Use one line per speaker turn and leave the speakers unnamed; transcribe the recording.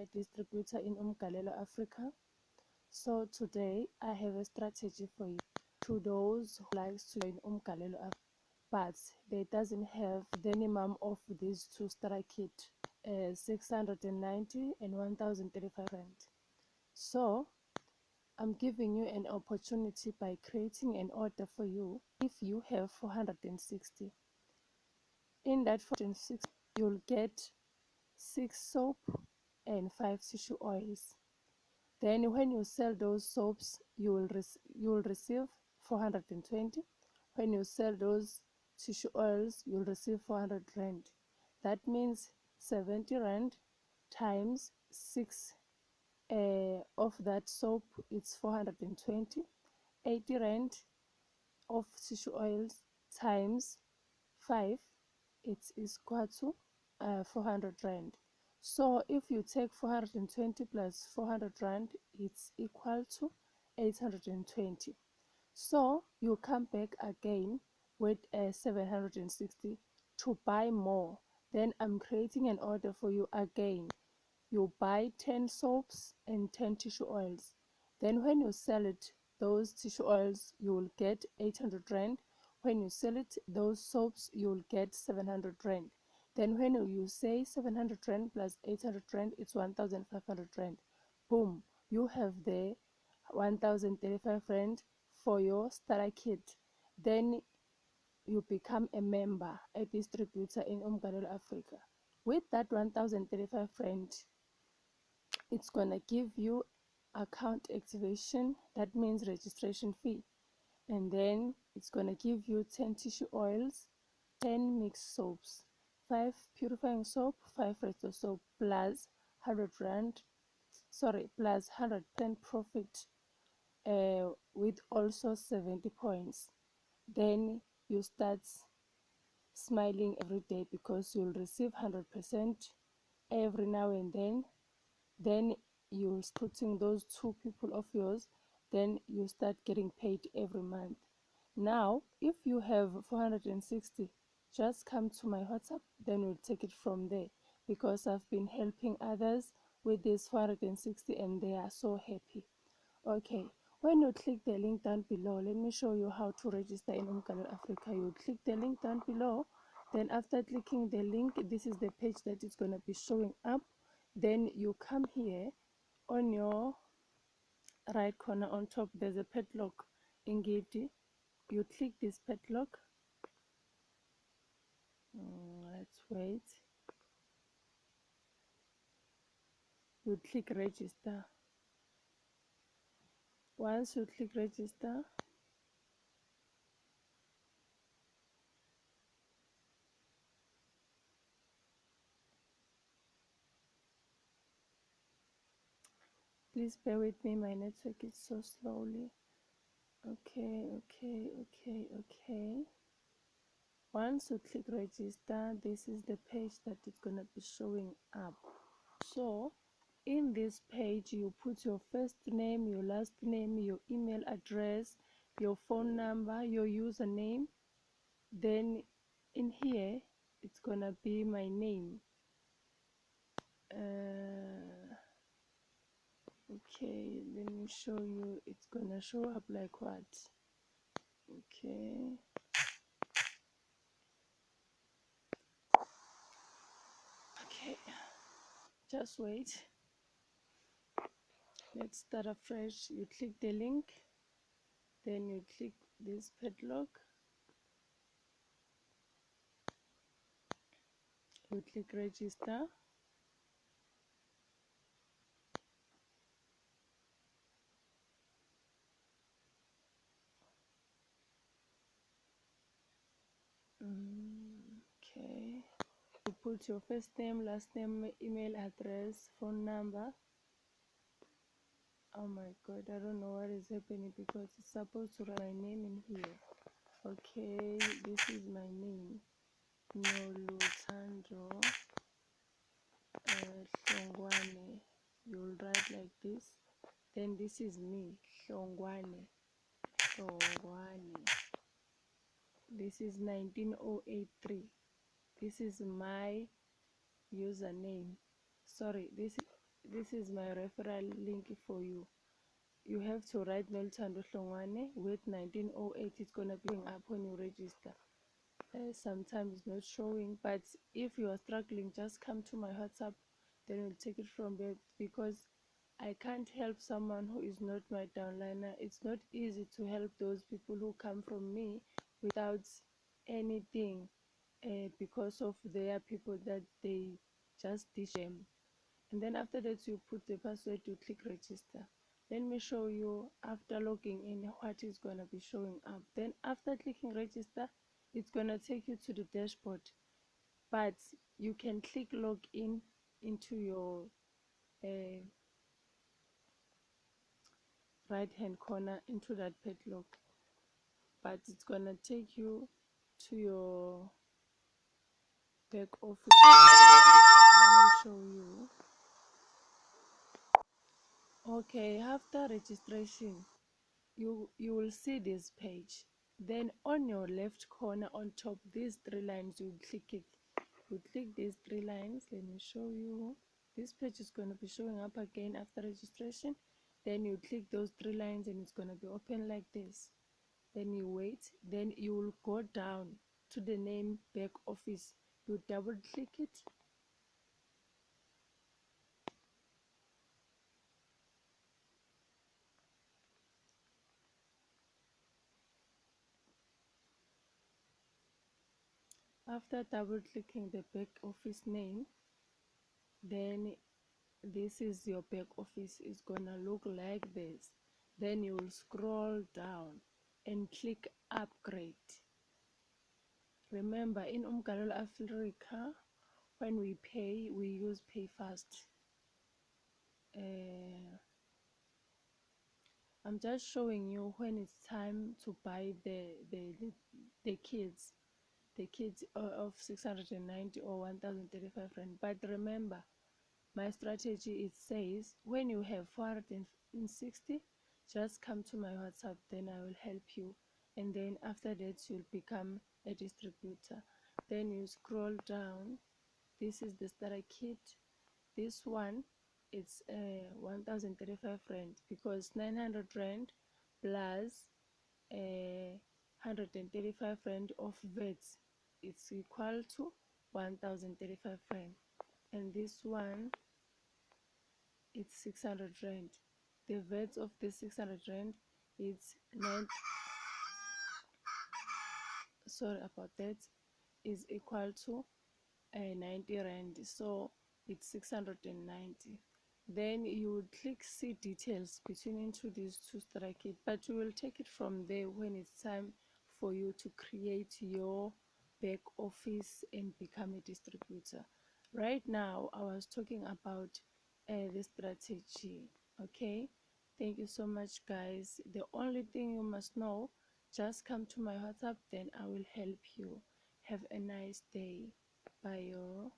a distributor in Umgalelo, Africa. So today I have a strategy for you. To those who likes to join Umgalelo Africa, but they doesn't have the minimum of these two starter kit, 690 and 1035 rand. So I'm giving you an opportunity by creating an order for you. If you have 460, in that 460 you'll get 6 soap and 5 tissue oils. Then when you sell those soaps, you will receive 420. When you sell those tissue oils, you'll receive 400 rand. That means 70 rand times 6 of that soap, it's 420. 80 rand of tissue oils times 5, it is equal to 400 rand. So if you take 420 plus 400 rand, it's equal to 820. So you come back again with 760 to buy more. Then I'm creating an order for you again. You buy 10 soaps and 10 tissue oils. Then when you sell it, those tissue oils, you will get 800 rand. When you sell it, those soaps, you will get 700 rand. Then when you say 700 rand plus 800 rand, it's 1500 rand. Boom, you have the 1035 rand for your starter kit. Then you become a member, a distributor in Umgalelo Africa. With that 1035 rand, it's gonna give you account activation, that means registration fee, and then it's gonna give you 10 tissue oils, 10 mixed soaps, 5 purifying soap, 5 resto soap, plus 100 rand, plus 100% profit, with also 70 points. Then you start smiling every day because you'll receive 100% every now and then you'll putting those 2 people of yours, then you start getting paid every month. Now if you have 460, just come to my WhatsApp, then we'll take it from there, because I've been helping others with this 460 and they are so happy. Okay, when you click the link down below, let me show you how to register in Umgalelo Africa. You click the link down below, then after clicking the link, this is the page that is going to be showing up. Then you come here on your right corner on top, there's a padlock ingidi. You click this padlock. Let's wait. You click register. Once you click register, please bear with me, my network is so slowly. Okay. Once you click register, this is the page that is going to be showing up. So in this page, you put your first name, your last name, your email address, your phone number, your username. Then in here, it's going to be my name. Okay, let me show you. It's going to show up like what? Okay. Okay, just wait. Let's start afresh. You click the link, then you click this padlock, you click register, okay, you put your first name, last name, email address, phone number. Oh my god, I don't know what is happening because it's supposed to write my name in here. Okay, this is my name, Noluthando Hlongwane. You'll write like this. Then this is me, Hlongwane. This is 19083. This is my username. Sorry, this is my referral link for you. You have to write Nolthando Hlongwane with 1908. It's gonna be up when you register. Sometimes it's not showing, but if you are struggling, just come to my WhatsApp, then we'll take it from there, because I can't help someone who is not my downliner. It's not easy to help those people who come from me without anything, because of their people that they just dish them. And then after that, you put the password, you click register. Let me show you after logging in what is going to be showing up. Then after clicking register, it's going to take you to the dashboard, but you can click login into your uh, right hand corner into that padlock, but it's going to take you to your back office. Let me show you. Okay, after registration, you will see this page. Then on your left corner on top, these three lines, you click it. You click these three lines. Let me show you. This page is going to be showing up again after registration. Then you click those three lines and it's going to be open like this. Then you wait. Then you will go down to the name back office. You double click it. After double clicking the back office name, then this is your back office. It's gonna look like this. Then you will scroll down and click upgrade. Remember, in Umgalelo Africa, when we pay, we use PayFast. I'm just showing you when it's time to buy the kids, of 690 or 1035 rand. But remember, my strategy, it says when you have 460, just come to my WhatsApp, then I will help you. And then after that, you'll become a distributor. Then you scroll down. This is the starter kit. This one, it's 1035 rand, because 900 rand plus 135 rand of VAT, it's equal to 1035 rand. And this one, it's 600 rand. The VAT of the 600 rand, it's 9, sorry about that, is equal to 90 rand, so it's 690. Then you would click see details between into these two strike it, but you will take it from there when it's time for you to create your back office and become a distributor. Right now I was talking about the strategy. Okay, thank you so much, guys. The only thing you must know, just come to my WhatsApp, then I will help you. Have a nice day. Bye, y'all.